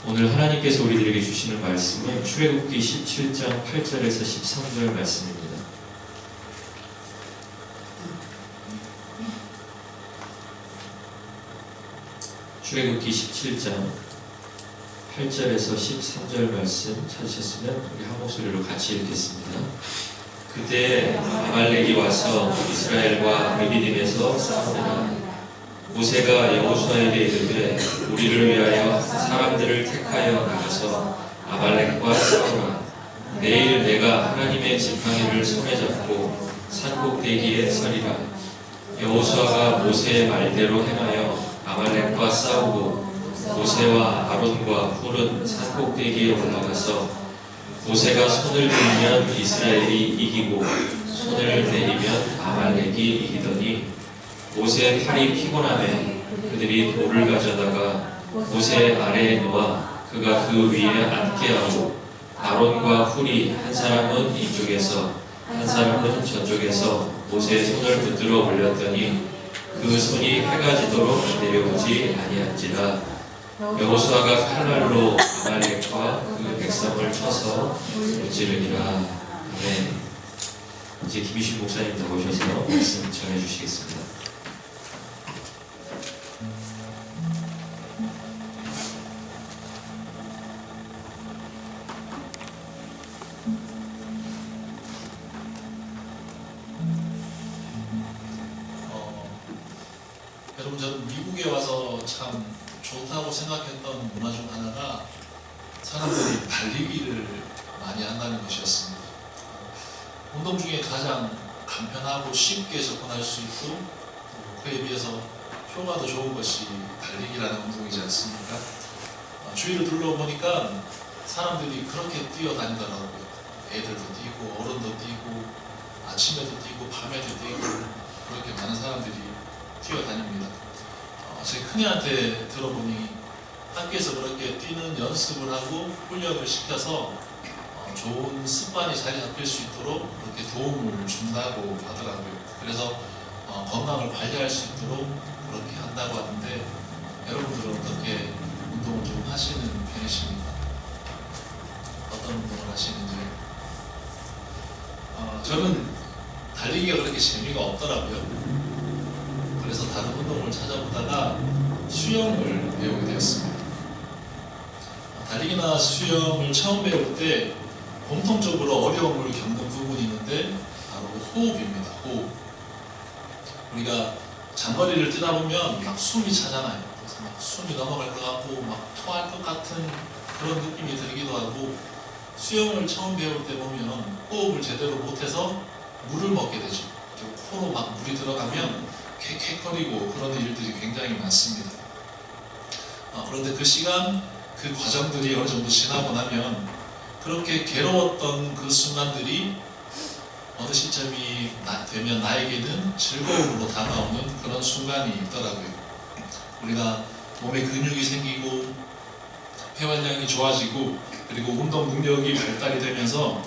오늘 하나님께서 우리들에게 주시는 말씀은 출애굽기 17장 8절에서 13절 말씀입니다. 출애굽기 17장 8절에서 13절 말씀 찾으셨으면 우리 한 목소리로 같이 읽겠습니다. 그때 아말렉이 와서 이스라엘과 르비딤에서 싸우니라. 모세가 여호수아에게 이르되 우리를 위하여 사람들을 택하여 나가서 아말렉과 싸우라. 내일 내가 하나님의 지팡이를 손에 잡고 산꼭대기에 서리라. 여호수아가 모세의 말대로 행하여 아말렉과 싸우고 모세와 아론과 훌은 산꼭대기에 올라가서 모세가 손을 들면 이스라엘이 이기고 손을 내리면 아말렉이 이기더니 모세의 팔이 피곤하매 그들이 돌을 가져다가 모세 아래에 놓아 그가 그 위에 앉게 하고 아론과 훌이 한 사람은 이쪽에서 한 사람은 저쪽에서 모세의 손을 붙들어 올렸더니 그 손이 해가 지도록 내려오지 아니한지라. 여호수아가 칼날로 아말렉과 그 백성을 쳐서 무찌르니라. 아멘. 이제 김희신 목사님 나오셔서 말씀 전해주시겠습니다. 여러분, 저는 미국에 와서 참 좋다고 생각했던 문화 중 하나가 사람들이 달리기를 많이 한다는 것이었습니다. 운동 중에 가장 간편하고 쉽게 접근할 수 있고 그에 비해서 효과도 좋은 것이 달리기라는 운동이지 않습니까? 주위를 둘러보니까 사람들이 그렇게 뛰어다니더라고요. 애들도 뛰고 어른도 뛰고 아침에도 뛰고 밤에도 뛰고 그렇게 많은 사람들이 뛰어다닙니다. 제 큰애한테 들어보니 학교에서 그렇게 뛰는 연습을 하고 훈련을 시켜서 좋은 습관이 자리 잡힐 수 있도록 그렇게 도움을 준다고 하더라고요. 그래서 건강을 관리할 수 있도록 그렇게 한다고 하는데, 여러분들은 어떻게 운동을 좀 하시는 편이십니까? 어떤 운동을 하시는지? 저는 달리기가 그렇게 재미가 없더라고요. 그래서 다른 운동을 찾아보다가 수영을 배우게 되었습니다. 달리기나 수영을 처음 배울 때 공통적으로 어려움을 겪는 부분이 있는데 바로 호흡입니다. 호흡. 우리가 장거리를 뛰다 보면 막 숨이 차잖아요. 그래서 막 숨이 넘어갈 것 같고 막 토할 것 같은 그런 느낌이 들기도 하고, 수영을 처음 배울 때 보면 호흡을 제대로 못해서 물을 먹게 되죠. 코로 막 물이 들어가면 캑캑거리고 그런 일들이 굉장히 많습니다. 그런데 그 시간, 그 과정들이 어느 정도 지나고 나면 그렇게 괴로웠던 그 순간들이 어느 시점이 되면 나에게는 즐거움으로 다가오는 그런 순간이 있더라고요. 우리가 몸에 근육이 생기고 폐활량이 좋아지고 그리고 운동 능력이 발달이 되면서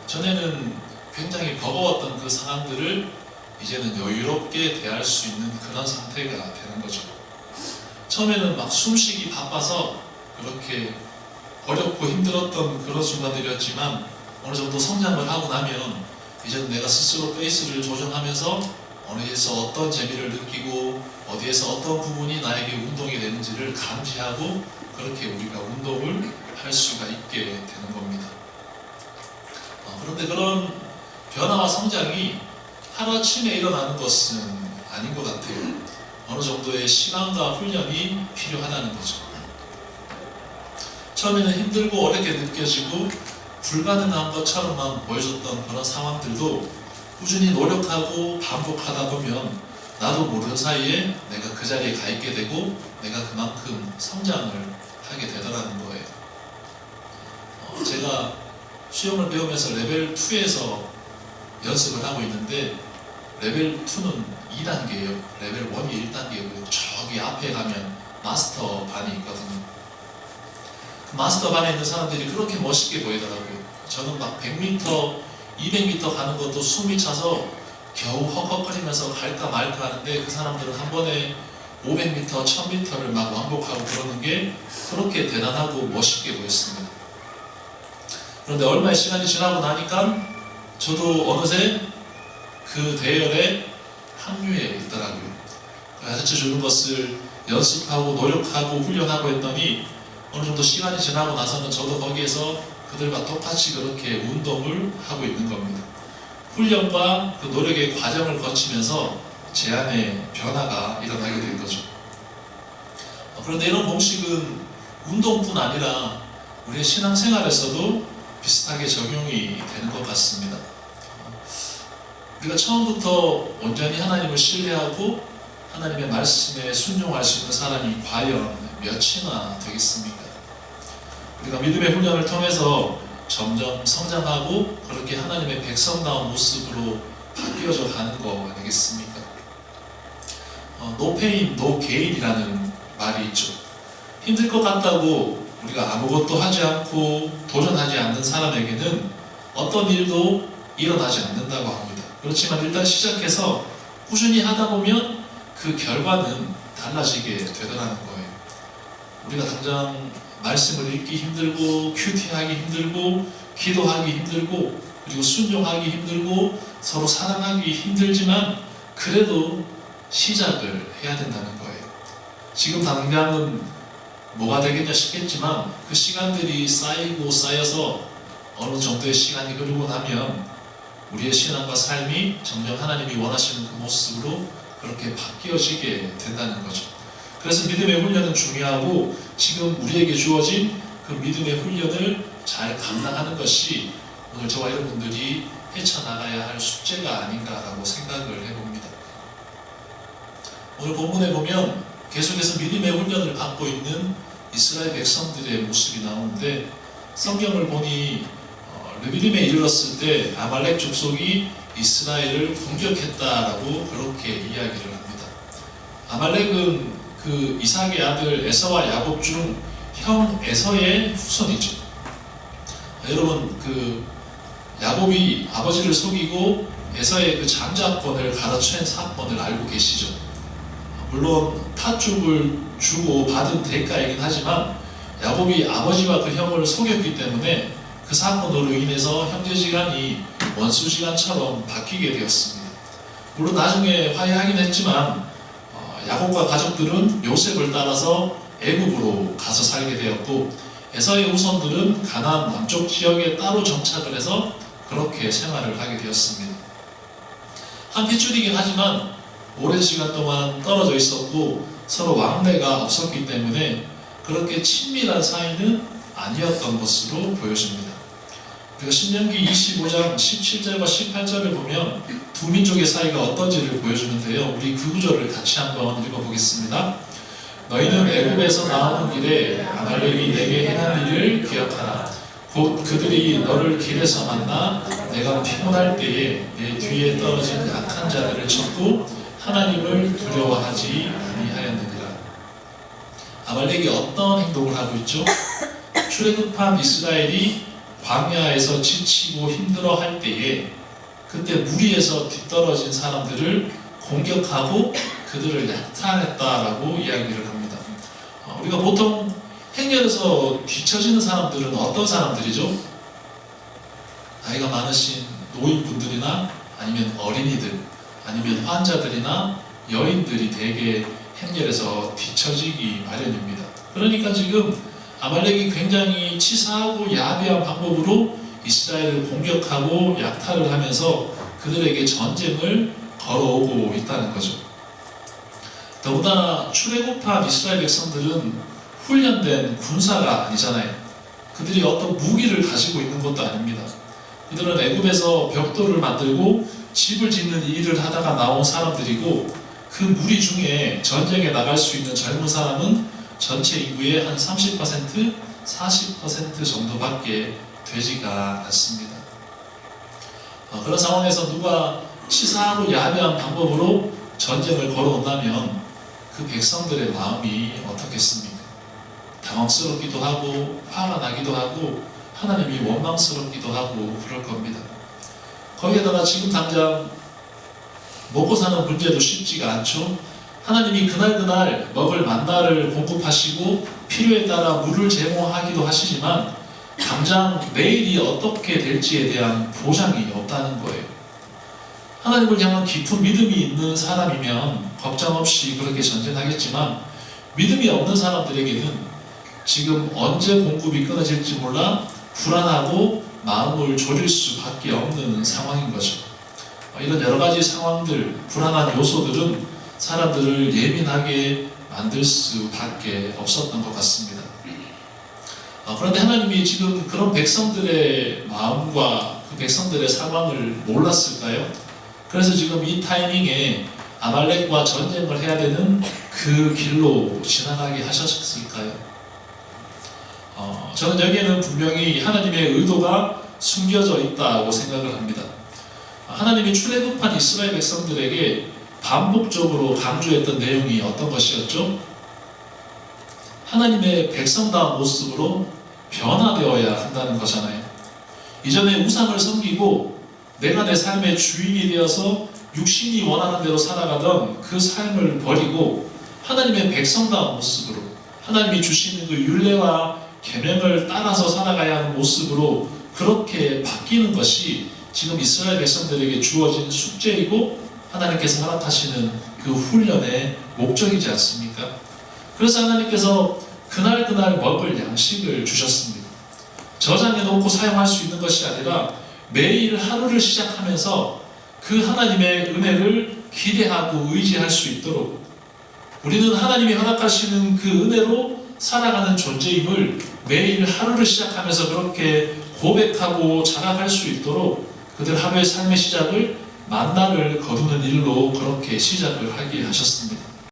전에는 굉장히 버거웠던 그 상황들을 이제는 여유롭게 대할 수 있는 그런 상태가 되는 거죠. 처음에는 막 숨쉬기 바빠서 그렇게 어렵고 힘들었던 그런 순간들이었지만 어느 정도 성장을 하고 나면 이제는 내가 스스로 페이스를 조정하면서 어디에서 어떤 재미를 느끼고 어디에서 어떤 부분이 나에게 운동이 되는지를 감지하고 그렇게 우리가 운동을 할 수가 있게 되는 겁니다. 그런데 그런 변화와 성장이 하루아침에 일어나는 것은 아닌 것 같아요. 어느 정도의 시간과 훈련이 필요하다는 거죠. 처음에는 힘들고 어렵게 느껴지고 불가능한 것처럼만 보여줬던 그런 상황들도 꾸준히 노력하고 반복하다 보면 나도 모르는 사이에 내가 그 자리에 가 있게 되고 내가 그만큼 성장을 하게 되더라는 거예요. 제가 수영을 배우면서 레벨 2에서 연습을 하고 있는데 레벨 2는 2단계예요. 레벨 1이 1단계고요. 저기 앞에 가면 마스터 반이 있거든요. 그 마스터 반에 있는 사람들이 그렇게 멋있게 보이더라고요. 저는 막 100m, 200m 가는 것도 숨이 차서 겨우 헉헉거리면서 갈까 말까 하는데 그 사람들은 한 번에 500m, 1000m를 막 왕복하고 그러는 게 그렇게 대단하고 멋있게 보였습니다. 그런데 얼마의 시간이 지나고 나니까 저도 어느새 그 대열에 합류해 있더라고요. 가르쳐 주는 것을 연습하고 노력하고 훈련하고 했더니 어느 정도 시간이 지나고 나서는 저도 거기에서 그들과 똑같이 그렇게 운동을 하고 있는 겁니다. 훈련과 그 노력의 과정을 거치면서 제 안에 변화가 일어나게 된 거죠. 그런데 이런 공식은 운동뿐 아니라 우리의 신앙생활에서도 비슷하게 적용이 되는 것 같습니다. 우리가 처음부터 온전히 하나님을 신뢰하고 하나님의 말씀에 순종할 수 있는 사람이 과연 몇이나 되겠습니까? 우리가 믿음의 훈련을 통해서 점점 성장하고 그렇게 하나님의 백성다운 모습으로 바뀌어져 가는 거 아니겠습니까? No pain, no gain이라는 말이 있죠. 힘들 것 같다고 우리가 아무것도 하지 않고 도전하지 않는 사람에게는 어떤 일도 일어나지 않는다고 합니다. 그렇지만 일단 시작해서 꾸준히 하다 보면 그 결과는 달라지게 되더라는 거예요. 우리가 당장 말씀을 읽기 힘들고 큐티하기 힘들고 기도하기 힘들고 그리고 순종하기 힘들고 서로 사랑하기 힘들지만 그래도 시작을 해야 된다는 거예요. 지금 당장은 뭐가 되겠냐 싶겠지만 그 시간들이 쌓이고 쌓여서 어느 정도의 시간이 흐르고 나면 우리의 신앙과 삶이 정녕 하나님이 원하시는 그 모습으로 그렇게 바뀌어지게 된다는 거죠. 그래서 믿음의 훈련은 중요하고 지금 우리에게 주어진 그 믿음의 훈련을 잘 감당하는 것이 오늘 저와 여러분들이 헤쳐나가야 할 숙제가 아닌가라고 생각을 해봅니다. 오늘 본문에 보면 계속해서 믿음의 훈련을 받고 있는 이스라엘 백성들의 모습이 나오는데 성경을 보니 르비딤에 이르렀을 때 아말렉 족속이 이스라엘을 공격했다라고 그렇게 이야기를 합니다. 아말렉은 그 이삭의 아들 에서와 야곱 중 형 에서의 후손이죠. 여러분 그 야곱이 아버지를 속이고 에서의 그 장자권을 가로챈 사건을 알고 계시죠. 물론 팥죽을 주고 받은 대가이긴 하지만 야곱이 아버지와 그 형을 속였기 때문에 그 사건으로 인해서 형제지간이 원수지간처럼 바뀌게 되었습니다. 물론 나중에 화해하긴 했지만 야곱과 가족들은 요셉을 따라서 애굽으로 가서 살게 되었고 에서의 후손들은 가나안 남쪽 지역에 따로 정착을 해서 그렇게 생활을 하게 되었습니다. 한 핏줄이긴 하지만 오랜 시간 동안 떨어져 있었고 서로 왕래가 없었기 때문에 그렇게 친밀한 사이는 아니었던 것으로 보여집니다. 우리가 신명기 25장 17절과 18절을 보면 두 민족의 사이가 어떤지를 보여주는데요. 우리 그 구절을 같이 한번 읽어보겠습니다. 너희는 애굽에서 나오는 길에 아말렉이 내게 행한 일을 기억하라. 곧 그들이 너를 길에서 만나 내가 피곤할 때에 내 뒤에 떨어진 약한 자들을 쳤고 하나님을 두려워하지 아니하였느니라. 아말렉이 어떤 행동을 하고 있죠? 출애굽한 이스라엘이 광야에서 지치고 힘들어할 때에 그때 무리에서 뒤떨어진 사람들을 공격하고 그들을 약탈했다라고 이야기를 합니다. 우리가 보통 행렬에서 뒤처지는 사람들은 어떤 사람들이죠? 나이가 많으신 노인분들이나 아니면 어린이들 아니면 환자들이나 여인들이 대개 행렬에서 뒤처지기 마련입니다. 그러니까 지금 아말렉이 굉장히 치사하고 야비한 방법으로 이스라엘을 공격하고 약탈을 하면서 그들에게 전쟁을 걸어오고 있다는 거죠. 더군다나 출애굽한 이스라엘 백성들은 훈련된 군사가 아니잖아요. 그들이 어떤 무기를 가지고 있는 것도 아닙니다. 그들은 애굽에서 벽돌을 만들고 집을 짓는 일을 하다가 나온 사람들이고 그 무리 중에 전쟁에 나갈 수 있는 젊은 사람은 전체 인구의 한 30%, 40% 정도밖에 되지가 않습니다. 그런 상황에서 누가 치사하고 야비한 방법으로 전쟁을 걸어온다면 그 백성들의 마음이 어떻겠습니까? 당황스럽기도 하고 화가 나기도 하고 하나님이 원망스럽기도 하고 그럴 겁니다. 거기에다가 지금 당장 먹고 사는 문제도 쉽지가 않죠. 하나님이 그날 먹을 만나를 공급하시고 필요에 따라 물을 제공하기도 하시지만 당장 내일이 어떻게 될지에 대한 보장이 없다는 거예요. 하나님을 향한 깊은 믿음이 있는 사람이면 걱정 없이 그렇게 전진하겠지만 믿음이 없는 사람들에게는 지금 언제 공급이 끊어질지 몰라 불안하고 마음을 졸일 수밖에 없는 상황인 거죠. 이런 여러 가지 상황들, 불안한 요소들은 사람들을 예민하게 만들 수밖에 없었던 것 같습니다. 그런데 하나님이 지금 그런 백성들의 마음과 그 백성들의 상황을 몰랐을까요? 그래서 지금 이 타이밍에 아말렉과 전쟁을 해야 되는 그 길로 지나가게 하셨을까요? 저는 여기에는 분명히 하나님의 의도가 숨겨져 있다고 생각을 합니다. 하나님이 출애굽한 이스라엘 백성들에게 반복적으로 강조했던 내용이 어떤 것이었죠? 하나님의 백성다운 모습으로 변화되어야 한다는 거잖아요. 이전에 우상을 섬기고 내가 내 삶의 주인이 되어서 육신이 원하는 대로 살아가던 그 삶을 버리고 하나님의 백성다운 모습으로 하나님이 주시는 그 율례와 계명을 따라서 살아가야 하는 모습으로 그렇게 바뀌는 것이 지금 이스라엘 백성들에게 주어진 숙제이고 하나님께서 허락하시는 그 훈련의 목적이지 않습니까? 그래서 하나님께서 그날 먹을 양식을 주셨습니다. 저장해 놓고 사용할 수 있는 것이 아니라 매일 하루를 시작하면서 그 하나님의 은혜를 기대하고 의지할 수 있도록 우리는 하나님이 허락하시는 그 은혜로 살아가는 존재임을 매일 하루를 시작하면서 그렇게 고백하고 자각할 수 있도록 그들 하루의 삶의 시작을 만나를 거두는 일로 그렇게 시작을 하게 하셨습니다.